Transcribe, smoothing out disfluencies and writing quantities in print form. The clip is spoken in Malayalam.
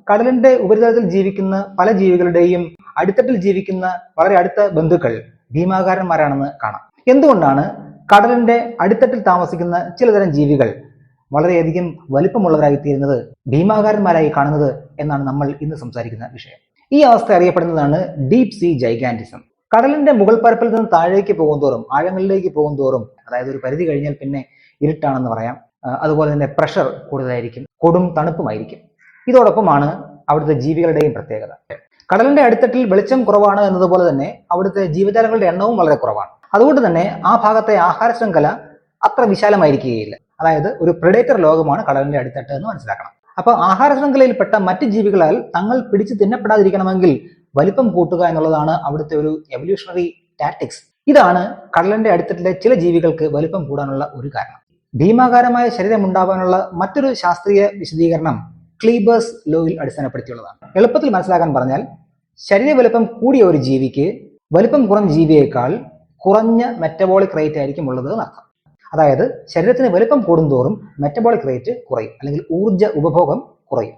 കടലിന്റെ ഉപരിതലത്തിൽ ജീവിക്കുന്ന പല ജീവികളുടെയും അടിത്തട്ടിൽ ജീവിക്കുന്ന വളരെ അടുത്ത ബന്ധുക്കൾ ഭീമാകാരന്മാരാണെന്ന് കാണാം. എന്തുകൊണ്ടാണ് കടലിന്റെ അടിത്തട്ടിൽ താമസിക്കുന്ന ചിലതരം ജീവികൾ വളരെയധികം വലിപ്പമുള്ളവരായി തീരുന്നത്, ഭീമാകാരന്മാരായി കാണുന്നത് എന്നാണ് നമ്മൾ ഇന്ന് സംസാരിക്കുന്ന വിഷയം. ഈ അവസ്ഥ അറിയപ്പെടുന്നതാണ് ഡീപ് സീ ജൈഗാന്റിസം. കടലിന്റെ മുകൾ പരപ്പിൽ നിന്ന് താഴേക്ക് പോകുന്തോറും, ആഴങ്ങളിലേക്ക് പോകുന്തോറും, അതായത് ഒരു പരിധി കഴിഞ്ഞാൽ പിന്നെ ഇരുട്ടാണെന്ന് പറയാം, അതുപോലെ തന്നെ പ്രഷർ കൂടുതലായിരിക്കും, കൊടും തണുപ്പുമായിരിക്കും. ഇതോടൊപ്പമാണ് അവിടുത്തെ ജീവികളുടെയും പ്രത്യേകത. കടലിന്റെ അടിത്തട്ടിൽ വെളിച്ചം കുറവാണ് എന്നതുപോലെ തന്നെ അവിടുത്തെ ജീവജാലങ്ങളുടെ എണ്ണവും വളരെ കുറവാണ്. അതുകൊണ്ട് തന്നെ ആ ഭാഗത്തെ ആഹാര ശൃംഖല അത്ര വിശാലമായിരിക്കുകയില്ല. അതായത് ഒരു പ്രെഡേറ്റർ ലോകമാണ് കടലിന്റെ അടിത്തട്ട് എന്ന് മനസ്സിലാക്കണം. അപ്പോൾ ആഹാര ശൃംഖലയിൽപ്പെട്ട മറ്റ് ജീവികളാൽ തങ്ങൾ പിടിച്ചു തിന്നപ്പെടാതിരിക്കണമെങ്കിൽ വലിപ്പം കൂട്ടുക എന്നുള്ളതാണ് അവിടുത്തെ ഒരു എവല്യൂഷണറി ടാക്ടിക്സ്. ഇതാണ് കടലിന്റെ അടിത്തട്ടിലെ ചില ജീവികൾക്ക് വലിപ്പം കൂടാനുള്ള ഒരു കാരണം. ഭീമാകാരമായ ശരീരം ഉണ്ടാവാനുള്ള മറ്റൊരു ശാസ്ത്രീയ വിശദീകരണം ക്ലീബേഴ്സ് ലോയിൽ അടിസ്ഥാനപ്പെടുത്തിയുള്ളതാണ്. എളുപ്പത്തിൽ മനസ്സിലാക്കാൻ പറഞ്ഞാൽ, ശരീര വലിപ്പം കൂടിയ ഒരു ജീവിക്ക് വലിപ്പം കുറഞ്ഞ ജീവിയേക്കാൾ കുറഞ്ഞ മെറ്റബോളിക് റേറ്റ് ആയിരിക്കും ഉള്ളത് എന്നർത്ഥം. അതായത് ശരീരത്തിന് വലിപ്പം കൂടുന്തോറും മെറ്റബോളിക് റേറ്റ് കുറയും, അല്ലെങ്കിൽ ഊർജ്ജ ഉപഭോഗം കുറയും.